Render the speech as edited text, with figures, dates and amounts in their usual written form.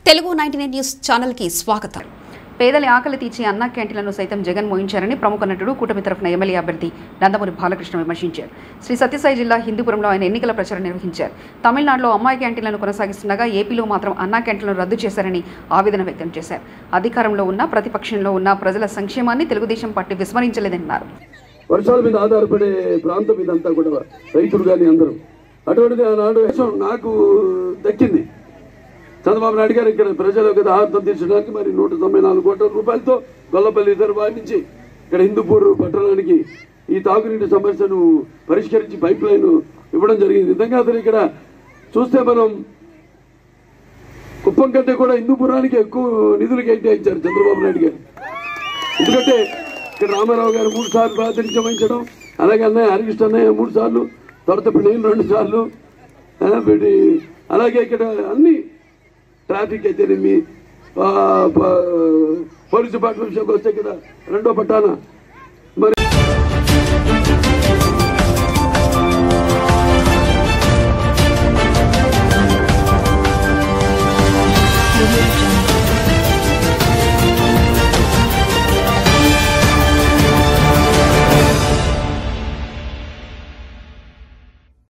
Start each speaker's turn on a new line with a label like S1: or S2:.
S1: Telugu 99 news channel కి స్వాగతం. పేదల ఆకలి తీర్చే అన్న క్యాంటీన్లను సైతం జగన్ మోయించారని ప్రముఖ నటుడు కూటమి తరఫున ఎమ్మెల్యే అభ్యర్థి నందమూరి బాలకృష్ణ విమర్శించారు. శ్రీ సత్యసాయి జిల్లా హిందూపురంలో ఆయన ఎన్నికల ప్రచారం నిర్వహించారు. తమిళనాడులో అమ్మాయి క్యాంటీన్లను కొనసాగిస్తుండగా ఏపీలో మాత్రం అన్నా క్యాంటీన్లను రద్దు చేశారని ఆవేదన వ్యక్తం చేశారు. అధికారంలో ఉన్న ప్రతిపక్షంలో ఉన్న ప్రజల సంక్షేమాన్ని తెలుగుదేశం పార్టీ విస్మరించలేదన్నారు.
S2: వర్షాల మీద ఆధారపడే ప్రాంతం ఇదంతా కూడా రైతులు కానీ అందరూ అటువంటిది ఆనాడు నాకు దక్కింది. చంద్రబాబు నాయుడు గారు ఇక్కడ ప్రజలకు ఆహారం తీర్చడానికి మరి 194 కోట్ల రూపాయలతో గొల్లపల్లి రిజర్వాయర్ నుంచి ఇక్కడ హిందూపూర్ పట్టణానికి ఈ తాగునీటి సమస్యను పరిష్కరించి పైప్ లైన్ ఇవ్వడం జరిగింది. నిజంగా అసలు ఇక్కడ చూస్తే మనం కుప్పం కంటే కూడా హిందూపురానికి ఎక్కువ నిధులు కేటాయించారు చంద్రబాబు నాయుడు గారు. ఎందుకంటే ఇక్కడ రామారావు గారు 3 సార్లు ప్రాతినిధ్యం వహించడం, అలాగే అన్నయ్య హరికృష్ణ అన్నయ్య 3 సార్లు, తర్వాత నేను 2 సార్లు, అలాగే ఇక్కడ అన్ని ట్రాఫిక్ అయితేనేమి పోలీస్ డిపార్ట్మెంట్ విషయంకి వస్తే ఇక్కడ 2వ పట్టాన